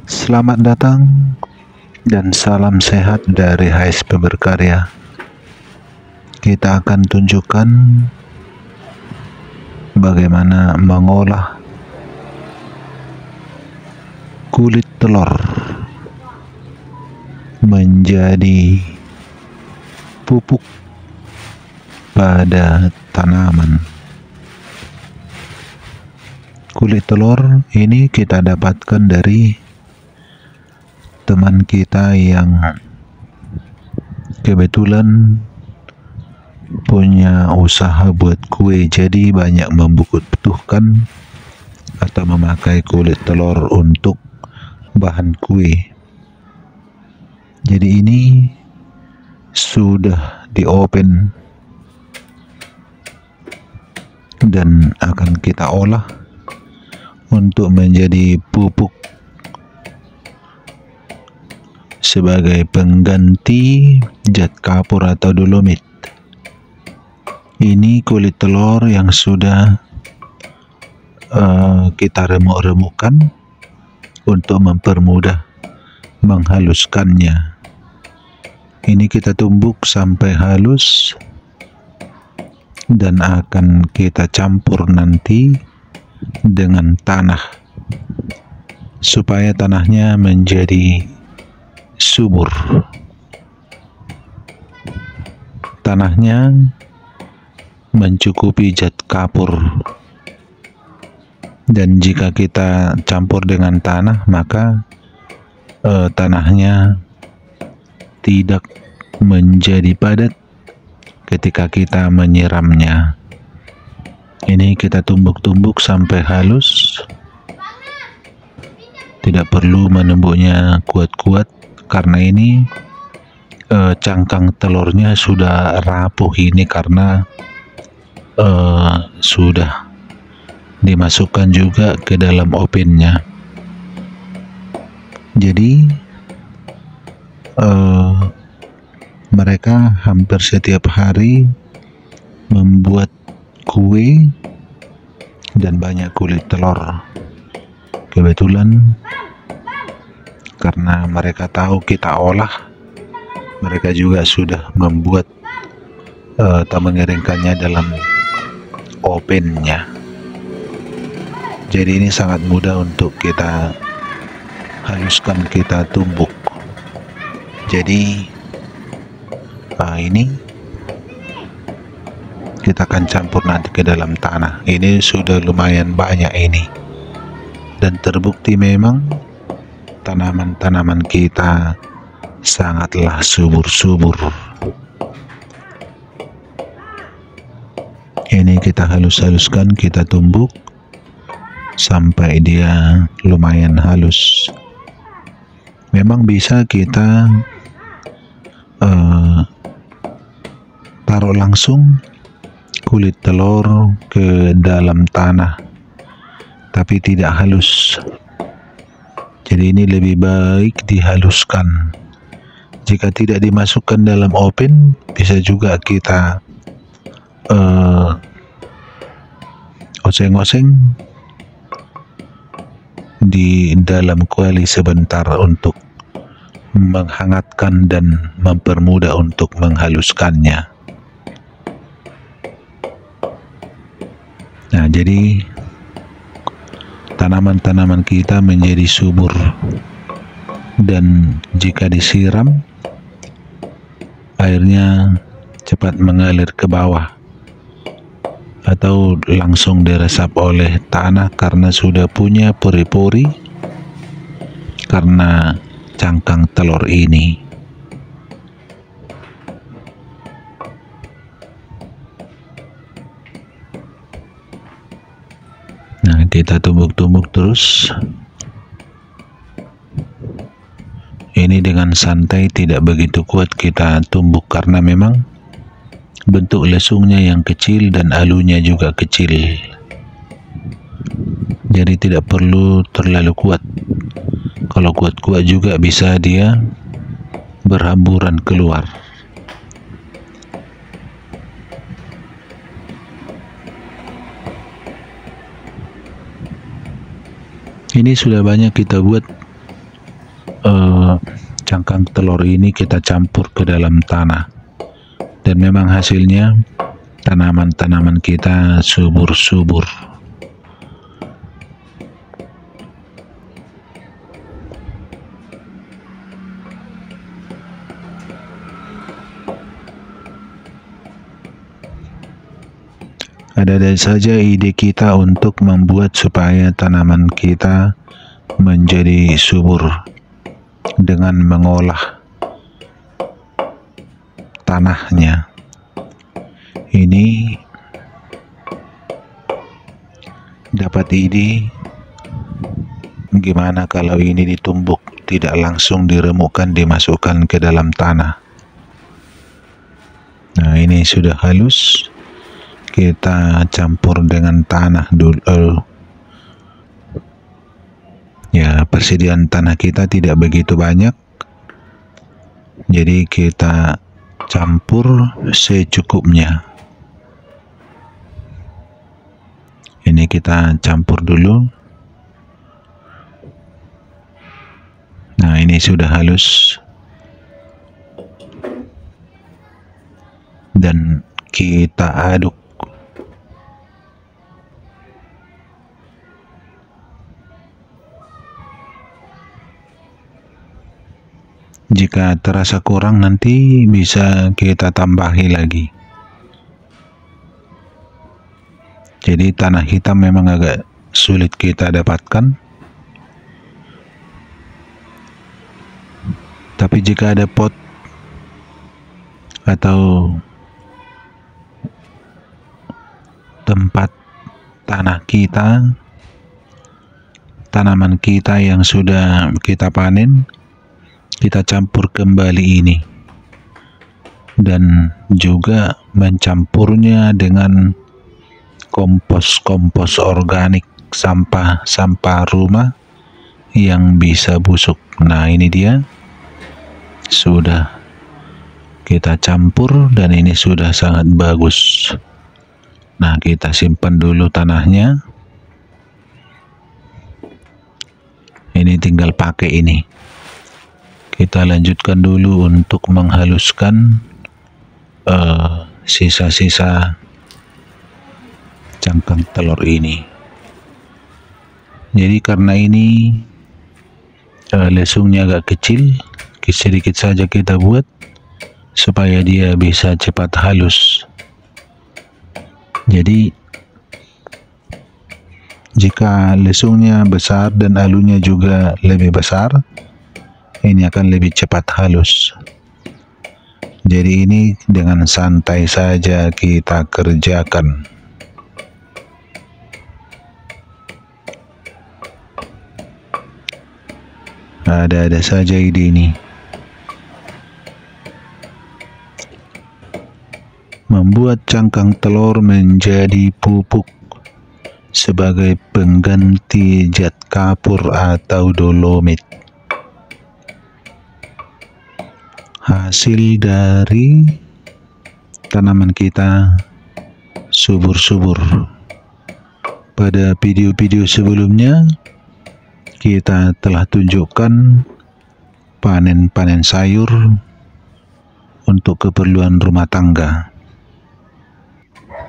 Selamat datang dan salam sehat dari HSP Berkarya. Kita akan tunjukkan bagaimana mengolah kulit telur menjadi pupuk pada tanaman. Kulit telur ini kita dapatkan dari teman kita yang kebetulan punya usaha buat kue, jadi banyak membutuhkan atau memakai kulit telur untuk bahan kue. Jadi ini sudah di open dan akan kita olah untuk menjadi pupuk sebagai pengganti zat kapur atau dolomit. Ini kulit telur yang sudah kita remuk-remukkan untuk mempermudah menghaluskannya. Ini kita tumbuk sampai halus dan akan kita campur nanti dengan tanah supaya tanahnya menjadi subur. Tanahnya mencukupi zat kapur, dan jika kita campur dengan tanah maka tanahnya tidak menjadi padat ketika kita menyiramnya. Ini kita tumbuk-tumbuk sampai halus, tidak perlu menumbuknya kuat-kuat karena ini cangkang telurnya sudah rapuh ini karena sudah dimasukkan juga ke dalam ovennya. Jadi mereka hampir setiap hari membuat kue dan banyak kulit telur. Kebetulan karena mereka tahu kita olah, mereka juga sudah membuat atau mengeringkannya dalam ovennya. Jadi ini sangat mudah untuk kita haluskan, kita tumbuk. Jadi ini kita akan campur nanti ke dalam tanah. Ini sudah lumayan banyak ini, dan terbukti memang tanaman-tanaman kita sangatlah subur-subur. Ini kita halus-haluskan, kita tumbuk sampai dia lumayan halus. Memang bisa kita taruh langsung kulit telur ke dalam tanah, tapi tidak halus. Jadi ini lebih baik dihaluskan. Jika tidak dimasukkan dalam oven, bisa juga kita oseng-oseng di dalam kuali sebentar untuk menghangatkan dan mempermudah untuk menghaluskannya. Nah, jadi tanaman-tanaman kita menjadi subur, dan jika disiram airnya cepat mengalir ke bawah atau langsung diresap oleh tanah karena sudah punya pori-pori karena cangkang telur ini. Nah, kita tumbuk-tumbuk terus. Ini dengan santai, tidak begitu kuat kita tumbuk karena memang bentuk lesungnya yang kecil dan alunya juga kecil. Jadi tidak perlu terlalu kuat. Kalau kuat-kuat juga bisa dia berhamburan keluar. Ini sudah banyak kita buat cangkang telur ini kita campur ke dalam tanah, dan memang hasilnya tanaman-tanaman kita subur-subur. Ada saja ide kita untuk membuat supaya tanaman kita menjadi subur dengan mengolah tanahnya. Ini dapat ide, gimana kalau ini ditumbuk, tidak langsung diremukkan, dimasukkan ke dalam tanah. Nah, ini sudah halus. Kita campur dengan tanah dulu. Ya, persediaan tanah kita tidak begitu banyak, jadi kita campur secukupnya. Ini kita campur dulu. Nah, ini sudah halus, dan kita aduk. Jika terasa kurang, nanti bisa kita tambahi lagi. Jadi tanah hitam memang agak sulit kita dapatkan, tapi jika ada pot atau tempat tanah kita, tanaman kita yang sudah kita panen, kita campur kembali ini, dan juga mencampurnya dengan kompos organik, sampah rumah yang bisa busuk. Nah, ini dia sudah kita campur, dan ini sudah sangat bagus. Nah, kita simpan dulu tanahnya. Ini tinggal pakai ini. Kita lanjutkan dulu untuk menghaluskan sisa-sisa cangkang telur ini. Jadi karena ini lesungnya agak kecil, sedikit saja kita buat supaya dia bisa cepat halus. Jadi jika lesungnya besar dan alunya juga lebih besar, ini akan lebih cepat halus. Jadi ini dengan santai saja kita kerjakan. Ada-ada saja ide ini. Membuat cangkang telur menjadi pupuk sebagai pengganti zat kapur atau dolomit. Hasil dari tanaman kita subur-subur. Pada video-video sebelumnya kita telah tunjukkan panen-panen sayur untuk keperluan rumah tangga.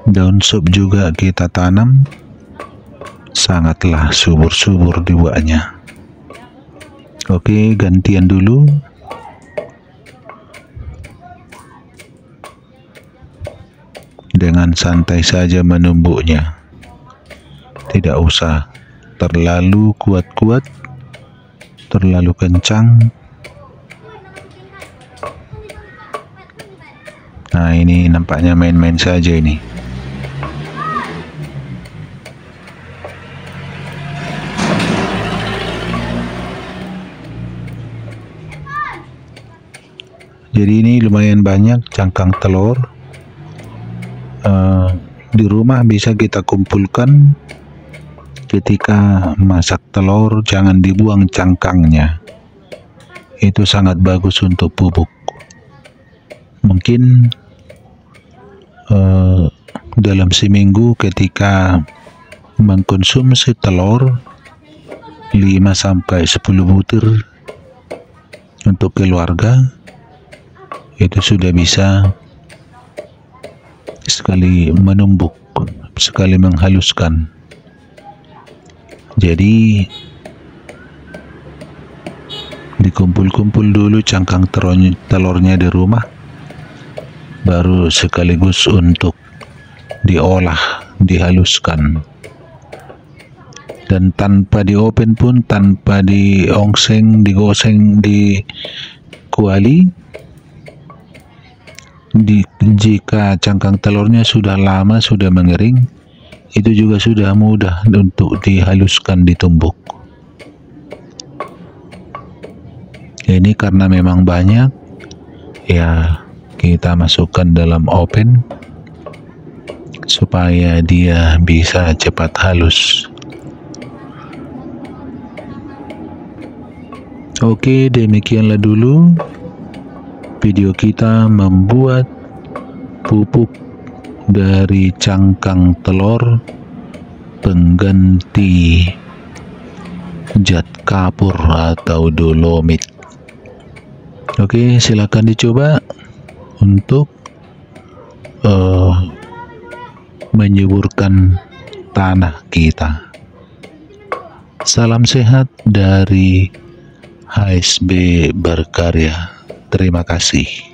Daun sup juga kita tanam, sangatlah subur-subur di buahnya. Oke, gantian dulu. Dengan santai saja menumbuknya, tidak usah terlalu kuat-kuat, terlalu kencang. Nah, ini nampaknya main-main saja ini. Jadi ini lumayan banyak cangkang telur. Di rumah bisa kita kumpulkan. Ketika masak telur, jangan dibuang cangkangnya. Itu sangat bagus untuk pupuk. Mungkin dalam seminggu ketika mengkonsumsi telur 5-10 butir, untuk keluarga itu sudah bisa sekali menumbuk, sekali menghaluskan. Jadi dikumpul-kumpul dulu cangkang telurnya di rumah, baru sekaligus untuk diolah, dihaluskan, dan tanpa di oven pun, tanpa diongseng, digoseng di kuali. Jika cangkang telurnya sudah lama, sudah mengering, itu juga sudah mudah untuk dihaluskan, ditumbuk. Ini karena memang banyak, ya kita masukkan dalam oven supaya dia bisa cepat halus. Oke, demikianlah dulu video kita membuat pupuk dari cangkang telur pengganti zat kapur atau dolomit. Oke, silakan dicoba untuk menyuburkan tanah kita. Salam sehat dari HSB Berkarya. Terima kasih.